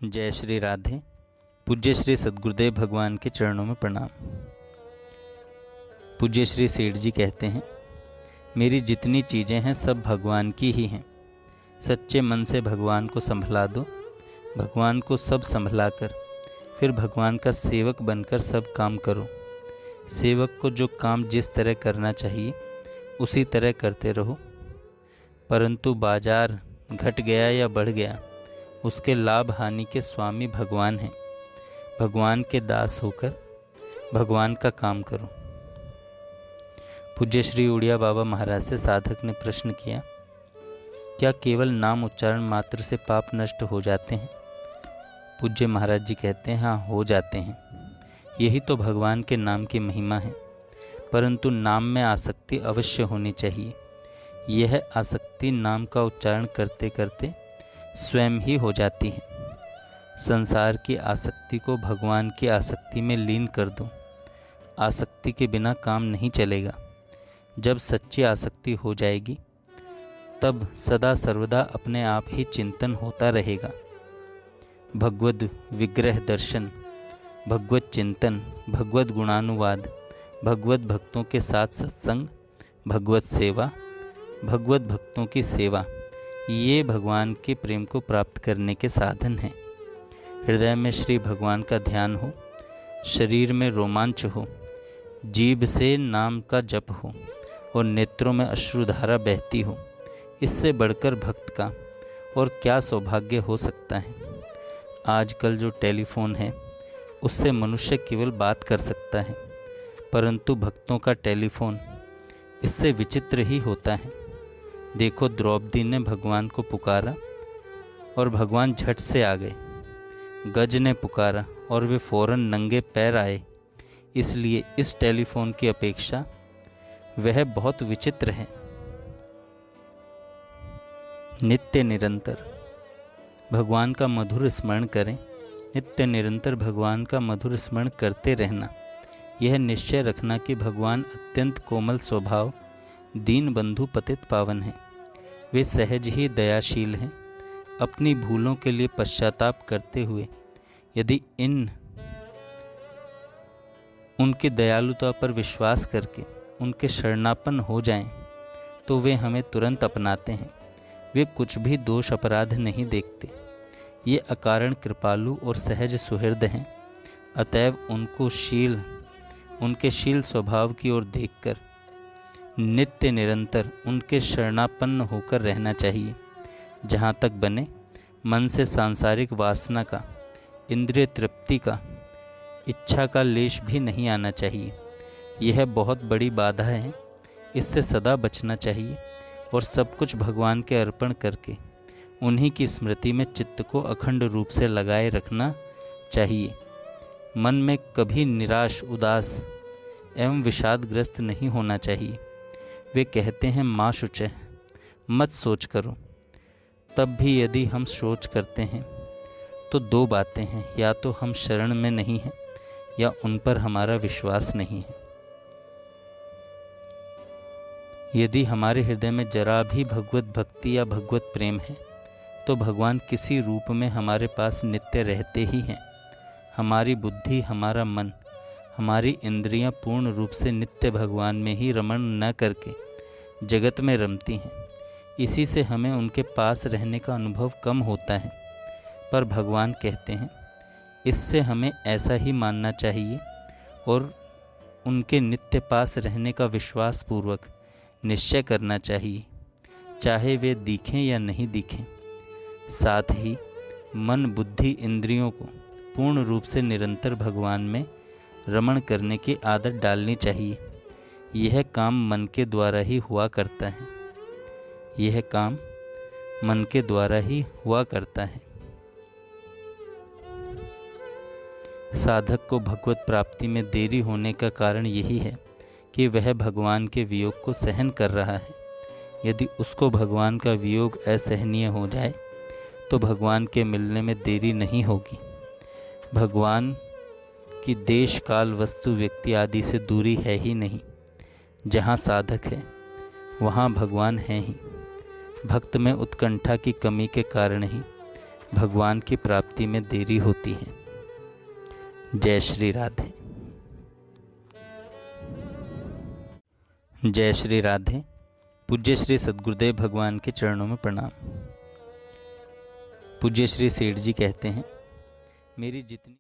जय श्री राधे। पूज्य श्री सद्गुरुदेव भगवान के चरणों में प्रणाम। पूज्य श्री सेठ जी कहते हैं, मेरी जितनी चीज़ें हैं सब भगवान की ही हैं। सच्चे मन से भगवान को संभला दो। भगवान को सब संभला कर फिर भगवान का सेवक बनकर सब काम करो। सेवक को जो काम जिस तरह करना चाहिए उसी तरह करते रहो, परंतु बाजार घट गया या बढ़ गया उसके लाभ हानि के स्वामी भगवान हैं। भगवान के दास होकर भगवान का काम करो। पूज्य श्री उड़िया बाबा महाराज से साधक ने प्रश्न किया, क्या केवल नाम उच्चारण मात्र से पाप नष्ट हो जाते हैं? पूज्य महाराज जी कहते हैं, हाँ, हो जाते हैं। यही तो भगवान के नाम की महिमा है। परंतु नाम में आसक्ति अवश्य होनी चाहिए। यह आसक्ति नाम का उच्चारण करते करते स्वयं ही हो जाती है। संसार की आसक्ति को भगवान की आसक्ति में लीन कर दो। आसक्ति के बिना काम नहीं चलेगा। जब सच्ची आसक्ति हो जाएगी तब सदा सर्वदा अपने आप ही चिंतन होता रहेगा। भगवद विग्रह दर्शन, भगवत चिंतन, भगवत गुणानुवाद, भगवत भक्तों के साथ सत्संग, भगवत सेवा, भगवत भक्तों की सेवा, ये भगवान के प्रेम को प्राप्त करने के साधन हैं। हृदय में श्री भगवान का ध्यान हो, शरीर में रोमांच हो, जीभ से नाम का जप हो और नेत्रों में अश्रुधारा बहती हो। इससे बढ़कर भक्त का और क्या सौभाग्य हो सकता है। आजकल जो टेलीफोन है उससे मनुष्य केवल बात कर सकता है, परंतु भक्तों का टेलीफोन इससे विचित्र ही होता है। देखो, द्रौपदी ने भगवान को पुकारा और भगवान झट से आ गए। गज ने पुकारा और वे फौरन नंगे पैर आए। इसलिए इस टेलीफोन की अपेक्षा वह बहुत विचित्र है। नित्य निरंतर भगवान का मधुर स्मरण करें। नित्य निरंतर भगवान का मधुर स्मरण करते रहना। यह निश्चय रखना कि भगवान अत्यंत कोमल स्वभाव, दीन बंधु, पतित पावन हैं। वे सहज ही दयाशील हैं। अपनी भूलों के लिए पश्चाताप करते हुए यदि उनकी दयालुता पर विश्वास करके उनके शरणापन्न हो जाएं, तो वे हमें तुरंत अपनाते हैं। वे कुछ भी दोष अपराध नहीं देखते। ये अकारण कृपालु और सहज सुहृद हैं। अतएव उनके शील स्वभाव की ओर देखकर नित्य निरंतर उनके शरणापन्न होकर रहना चाहिए। जहाँ तक बने मन से सांसारिक वासना का, इंद्रिय तृप्ति का, इच्छा का लेश भी नहीं आना चाहिए। यह बहुत बड़ी बाधा है। इससे सदा बचना चाहिए और सब कुछ भगवान के अर्पण करके उन्हीं की स्मृति में चित्त को अखंड रूप से लगाए रखना चाहिए। मन में कभी निराश, उदास एवं विषादग्रस्त नहीं होना चाहिए। वे कहते हैं, माँ शुचय, मत सोच करो। तब भी यदि हम सोच करते हैं तो दो बातें हैं, या तो हम शरण में नहीं हैं या उन पर हमारा विश्वास नहीं है। यदि हमारे हृदय में जरा भी भगवत भक्ति या भगवत प्रेम है तो भगवान किसी रूप में हमारे पास नित्य रहते ही हैं। हमारी बुद्धि, हमारा मन, हमारी इंद्रियां पूर्ण रूप से नित्य भगवान में ही रमण न करके जगत में रमती हैं। इसी से हमें उनके पास रहने का अनुभव कम होता है। पर भगवान कहते हैं, इससे हमें ऐसा ही मानना चाहिए और उनके नित्य पास रहने का विश्वास पूर्वक निश्चय करना चाहिए, चाहे वे दिखें या नहीं दिखें। साथ ही मन, बुद्धि, इंद्रियों को पूर्ण रूप से निरंतर भगवान में रमण करने की आदत डालनी चाहिए। यह काम मन के द्वारा ही हुआ करता है। यह काम मन के द्वारा ही हुआ करता है। साधक को भगवत प्राप्ति में देरी होने का कारण यही है कि वह भगवान के वियोग को सहन कर रहा है। यदि उसको भगवान का वियोग असहनीय हो जाए तो भगवान के मिलने में देरी नहीं होगी। भगवान की देश, काल, वस्तु, व्यक्ति आदि से दूरी है ही नहीं। जहाँ साधक है वहाँ भगवान है ही। भक्त में उत्कंठा की कमी के कारण ही भगवान की प्राप्ति में देरी होती है। जय श्री राधे। जय श्री राधे। पूज्य श्री सद्गुरुदेव भगवान के चरणों में प्रणाम। पूज्य श्री सेठ जी कहते हैं, मेरी जितनी